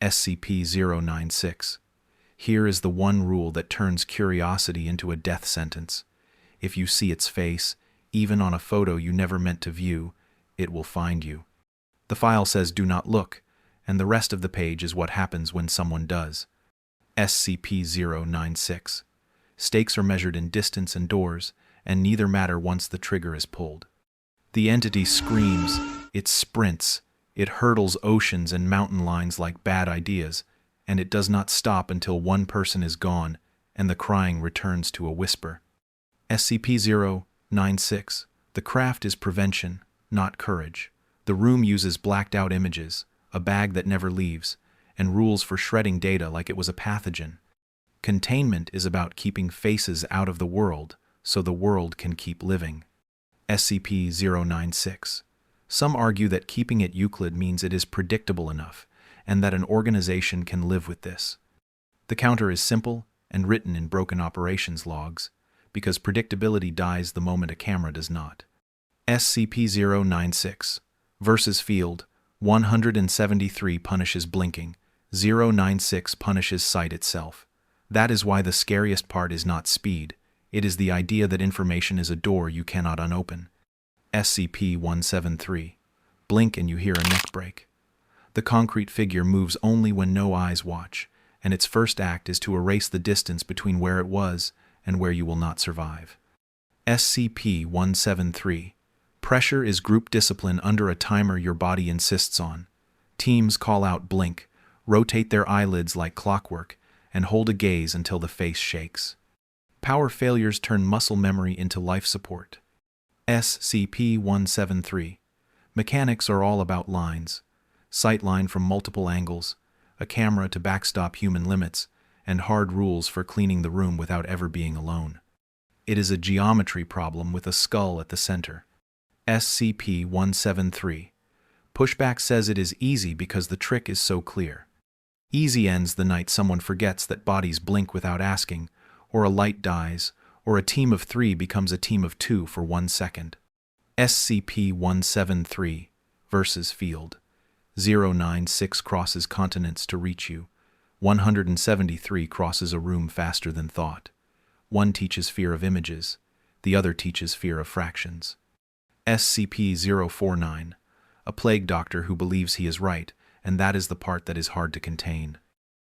SCP-096. Here is the one rule that turns curiosity into a death sentence. If you see its face, even on a photo you never meant to view, it will find you. The file says do not look, and the rest of the page is what happens when someone does. SCP-096. Stakes are measured in distance and doors, and neither matter once the trigger is pulled. The entity screams, it sprints, it hurdles oceans and mountain lines like bad ideas, and it does not stop until one person is gone and the crying returns to a whisper. SCP-096. The craft is prevention, not courage. The room uses blacked-out images, a bag that never leaves, and rules for shredding data like it was a pathogen. Containment is about keeping faces out of the world so the world can keep living. SCP-096. Some argue that keeping it Euclid means it is predictable enough, and that an organization can live with this. The counter is simple and written in broken operations logs, because predictability dies the moment a camera does not. SCP-096. Versus Field. 173 punishes blinking. 096 punishes sight itself. That is why the scariest part is not speed. It is the idea that information is a door you cannot unopen. SCP-173. Blink and you hear a neck break. The concrete figure moves only when no eyes watch, and its first act is to erase the distance between where it was and where you will not survive. SCP-173. Pressure is group discipline under a timer your body insists on. Teams call out blink, rotate their eyelids like clockwork, and hold a gaze until the face shakes. Power failures turn muscle memory into life support. SCP-173. Mechanics are all about lines. Sightline from multiple angles, a camera to backstop human limits, and hard rules for cleaning the room without ever being alone. It is a geometry problem with a skull at the center. SCP-173. Pushback says it is easy because the trick is so clear. Easy ends the night someone forgets that bodies blink without asking, or a light dies, or a team of 3 becomes a team of 2 for 1 second. SCP-173. Versus Field. 096 crosses continents to reach you. 173 crosses a room faster than thought. One teaches fear of images, the other teaches fear of fractions. SCP-049. A plague doctor who believes he is right, and that is the part that is hard to contain.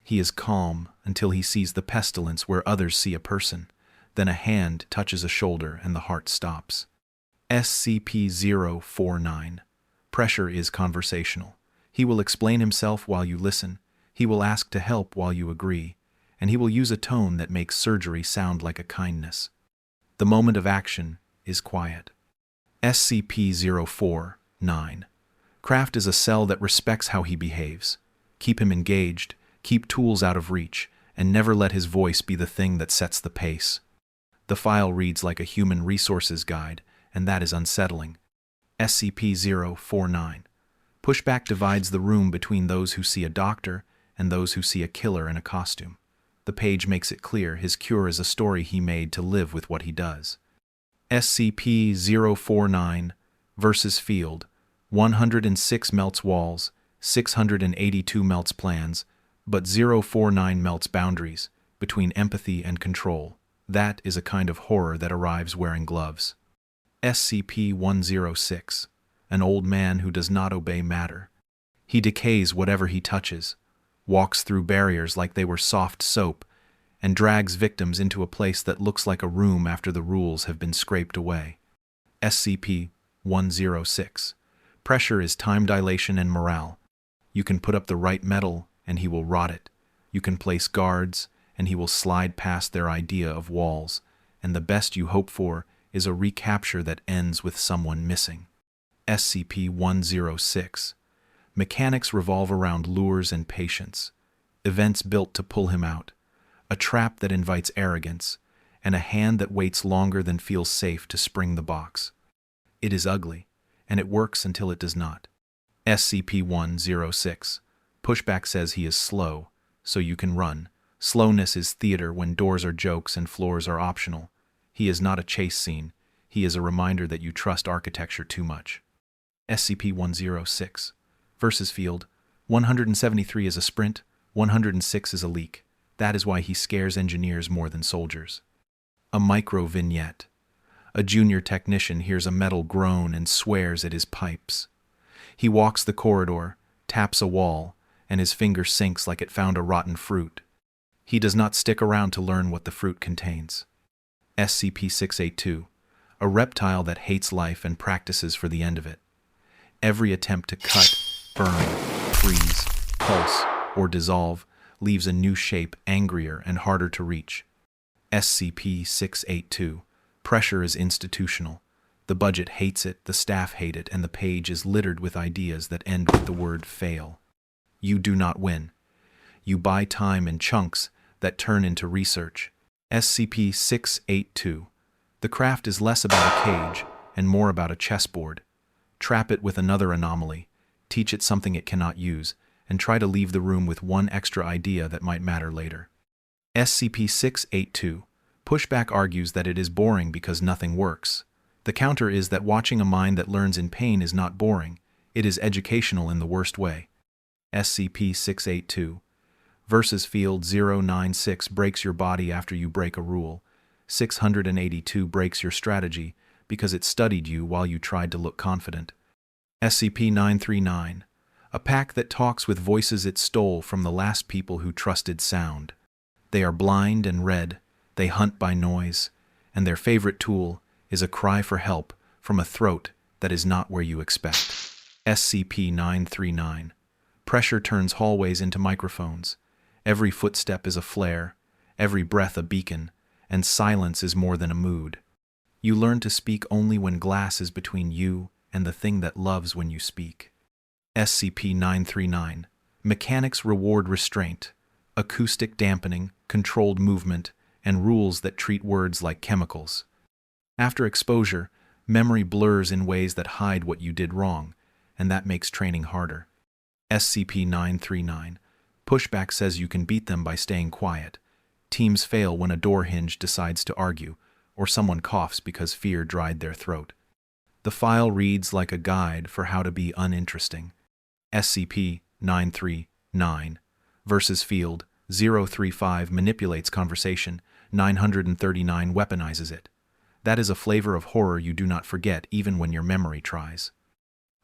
He is calm until he sees the pestilence where others see a person. Then a hand touches a shoulder and the heart stops. SCP-049. Pressure is conversational. He will explain himself while you listen, he will ask to help while you agree, and he will use a tone that makes surgery sound like a kindness. The moment of action is quiet. SCP-049. Craft is a cell that respects how he behaves. Keep him engaged, keep tools out of reach, and never let his voice be the thing that sets the pace. The file reads like a human resources guide, and that is unsettling. SCP-049. Pushback divides the room between those who see a doctor and those who see a killer in a costume. The page makes it clear his cure is a story he made to live with what he does. SCP-049. Versus Field. 106 melts walls, 682 melts plans, but 049 melts boundaries between empathy and control. That is a kind of horror that arrives wearing gloves. SCP-106. An old man who does not obey matter. He decays whatever he touches, walks through barriers like they were soft soap, and drags victims into a place that looks like a room after the rules have been scraped away. SCP-106. Pressure is time dilation and morale. You can put up the right metal, and he will rot it. You can place guards, and he will slide past their idea of walls, and the best you hope for is a recapture that ends with someone missing. SCP-106. Mechanics revolve around lures and patience. Events built to pull him out. A trap that invites arrogance, and a hand that waits longer than feels safe to spring the box. It is ugly, and it works until it does not. SCP-106. Pushback says he is slow, so you can run. Slowness is theater when doors are jokes and floors are optional. He is not a chase scene. He is a reminder that you trust architecture too much. SCP-106. Versus Field. 173 is a sprint, 106 is a leak. That is why he scares engineers more than soldiers. A micro-vignette. A junior technician hears a metal groan and swears at his pipes. He walks the corridor, taps a wall, and his finger sinks like it found a rotten fruit. He does not stick around to learn what the fruit contains. SCP-682, a reptile that hates life and practices for the end of it. Every attempt to cut, burn, freeze, pulse, or dissolve leaves a new shape angrier and harder to reach. SCP-682, pressure is institutional. The budget hates it, the staff hate it, and the page is littered with ideas that end with the word fail. You do not win. You buy time in chunks that turn into research. SCP-682. The craft is less about a cage and more about a chessboard. Trap it with another anomaly, teach it something it cannot use, and try to leave the room with one extra idea that might matter later. SCP-682. Pushback argues that it is boring because nothing works. The counter is that watching a mind that learns in pain is not boring, it is educational in the worst way. SCP-682. Versus Field 096 breaks your body after you break a rule. 682 breaks your strategy because it studied you while you tried to look confident. SCP-939. A pack that talks with voices it stole from the last people who trusted sound. They are blind and red, they hunt by noise, and their favorite tool is a cry for help from a throat that is not where you expect. SCP-939. Pressure turns hallways into microphones. Every footstep is a flare, every breath a beacon, and silence is more than a mood. You learn to speak only when glass is between you and the thing that loves when you speak. SCP-939. Mechanics reward restraint, acoustic dampening, controlled movement, and rules that treat words like chemicals. After exposure, memory blurs in ways that hide what you did wrong, and that makes training harder. SCP-939. Pushback says you can beat them by staying quiet. Teams fail when a door hinge decides to argue, or someone coughs because fear dried their throat. The file reads like a guide for how to be uninteresting. SCP-939. Versus Field 035 manipulates conversation. 939 weaponizes it. That is a flavor of horror you do not forget even when your memory tries.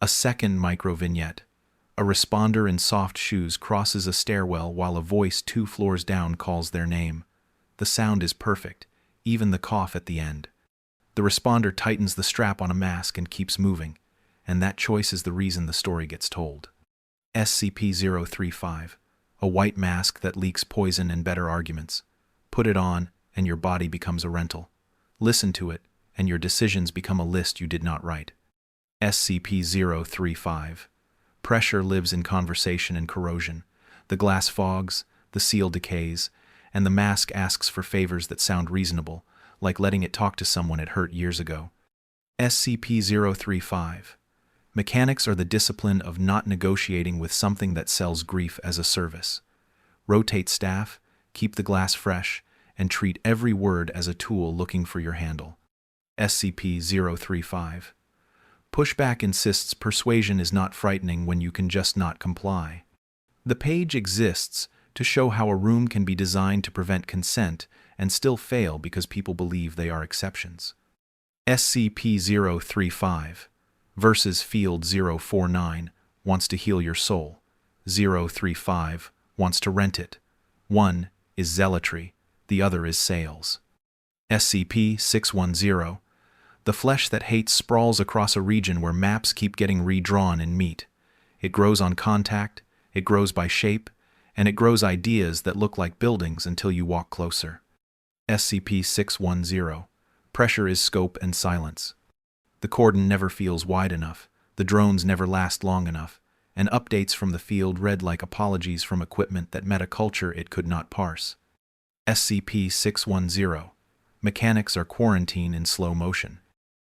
A second micro-vignette. A responder in soft shoes crosses a stairwell while a voice 2 floors down calls their name. The sound is perfect, even the cough at the end. The responder tightens the strap on a mask and keeps moving, and that choice is the reason the story gets told. SCP-035. A white mask that leaks poison and better arguments. Put it on, and your body becomes a rental. Listen to it, and your decisions become a list you did not write. SCP-035. Pressure lives in conversation and corrosion. The glass fogs, the seal decays, and the mask asks for favors that sound reasonable, like letting it talk to someone it hurt years ago. SCP-035. Mechanics are the discipline of not negotiating with something that sells grief as a service. Rotate staff, keep the glass fresh, and treat every word as a tool looking for your handle. SCP-035. Pushback insists persuasion is not frightening when you can just not comply. The page exists to show how a room can be designed to prevent consent and still fail because people believe they are exceptions. SCP-035. Versus Field 049 wants to heal your soul. 035 wants to rent it. One is zealotry, the other is sales. SCP-610. The flesh that hates sprawls across a region where maps keep getting redrawn in meat. It grows on contact, it grows by shape, and it grows ideas that look like buildings until you walk closer. SCP-610. Pressure is scope and silence. The cordon never feels wide enough, the drones never last long enough, and updates from the field read like apologies from equipment that met a culture it could not parse. SCP-610. Mechanics are quarantine in slow motion.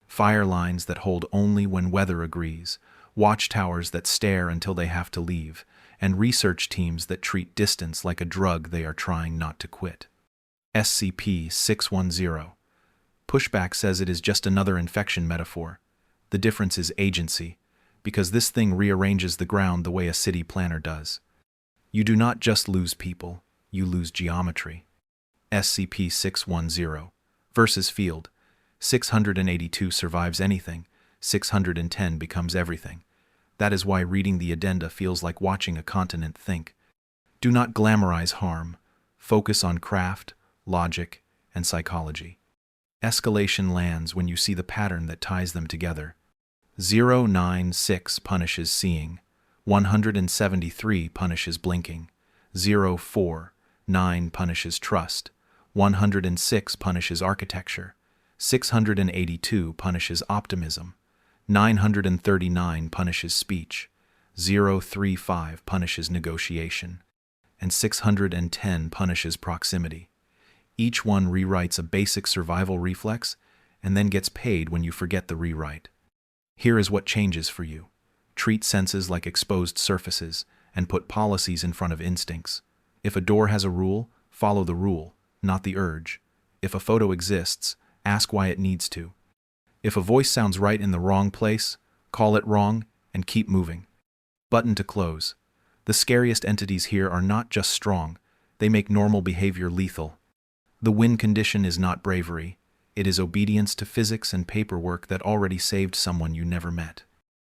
Fire lines that hold only when weather agrees, watchtowers that stare until they have to leave, and research teams that treat distance like a drug they are trying not to quit. SCP-610. Pushback says it is just another infection metaphor. The difference is agency, because this thing rearranges the ground the way a city planner does. You do not just lose people, you lose geometry. SCP-610 versus Field. 682 survives anything, 610 becomes everything. That is why reading the addenda feels like watching a continent think. Do not glamorize harm. Focus on craft, logic, and psychology. Escalation lands when you see the pattern that ties them together. 096 punishes seeing. 173 punishes blinking. 049 punishes trust. 106 punishes architecture. 682 punishes optimism. 939 punishes speech. 035 punishes negotiation. And 610 punishes proximity. Each one rewrites a basic survival reflex and then gets paid when you forget the rewrite. Here is what changes for you. Treat senses like exposed surfaces and put policies in front of instincts. If a door has a rule, follow the rule, not the urge. If a photo exists, ask why it needs to. If a voice sounds right in the wrong place, call it wrong and keep moving. Button to close. The scariest entities here are not just strong, they make normal behavior lethal. The win condition is not bravery, it is obedience to physics and paperwork that already saved someone you never met.